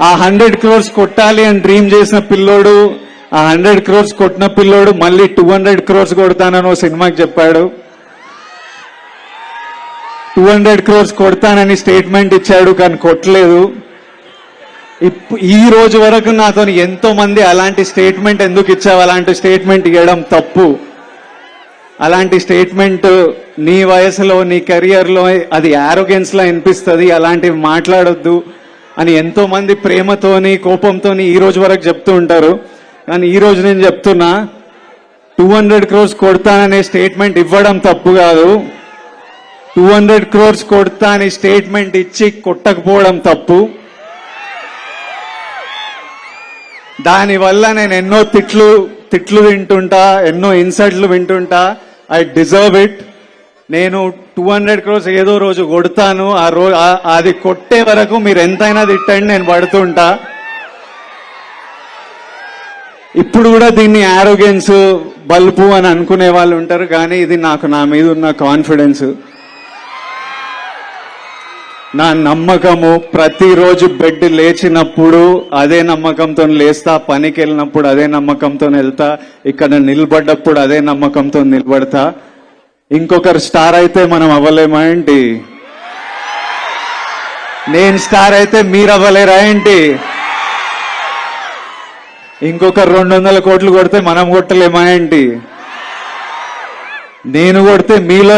ఆ 100 crores కొట్టాలి అని డ్రీమ్ చేసిన పిల్లోడు, ఆ 100 crores కొట్టిన పిల్లోడు మళ్ళీ 200 crores కొడతానని ఓ సినిమాకి చెప్పాడు. 200 crores కొడతానని స్టేట్మెంట్ ఇచ్చాడు, కానీ కొట్టలేదు. ఈ రోజు వరకు నాతో ఎంతో మంది అలాంటి స్టేట్మెంట్ ఎందుకు ఇచ్చావు, అలాంటి స్టేట్మెంట్ ఇవ్వడం తప్పు, అలాంటి స్టేట్మెంట్ నీ వయసులో నీ కెరియర్లో అది యారోగెన్స్ లా అనిపిస్తుంది, అలాంటివి మాట్లాడొద్దు అని ఎంతో మంది ప్రేమతోని కోపంతోని ఈ రోజు వరకు చెప్తూ ఉంటారు. కానీ ఈ రోజు నేను చెప్తున్నా, 200 crores కొడతాననే స్టేట్మెంట్ ఇవ్వడం తప్పు కాదు, 200 crores కొడతా అని స్టేట్మెంట్ ఇచ్చి కొట్టకపోవడం తప్పు. దానివల్ల నేను ఎన్నో తిట్లు వింటుంటా, ఎన్నో ఇన్సల్ట్లు వింటుంటా. I deserve it. నేను 200 crores ఏదో రోజు కొడతాను. అది కొట్టే వరకు మీరు ఎంతైనా తిట్టండి, నేను పడుతుంటా. ఇప్పుడు కూడా దీన్ని యారోగెన్స్ బల్బు అని అనుకునే వాళ్ళు ఉంటారు, కానీ ఇది నాకు నా మీద ఉన్న కాన్ఫిడెన్స్, నా నమ్మకము. ప్రతిరోజు బెడ్ లేచినప్పుడు అదే నమ్మకంతో లేస్తా, పనికి వెళ్ళినప్పుడు అదే నమ్మకంతో వెళ్తా, ఇక్కడ నిలబడ్డప్పుడు అదే నమ్మకంతో నిలబడతా. ఇంకొకరు స్టార్ అయితే మనం అవ్వలేమా ఏంటి? నేను స్టార్ అయితే మీరు అవ్వలేరా ఏంటి? ఇంకొకరు 200 కోట్లు కొడితే మనం కొట్టలేమా ఏంటి? నేను కొడితే మీలో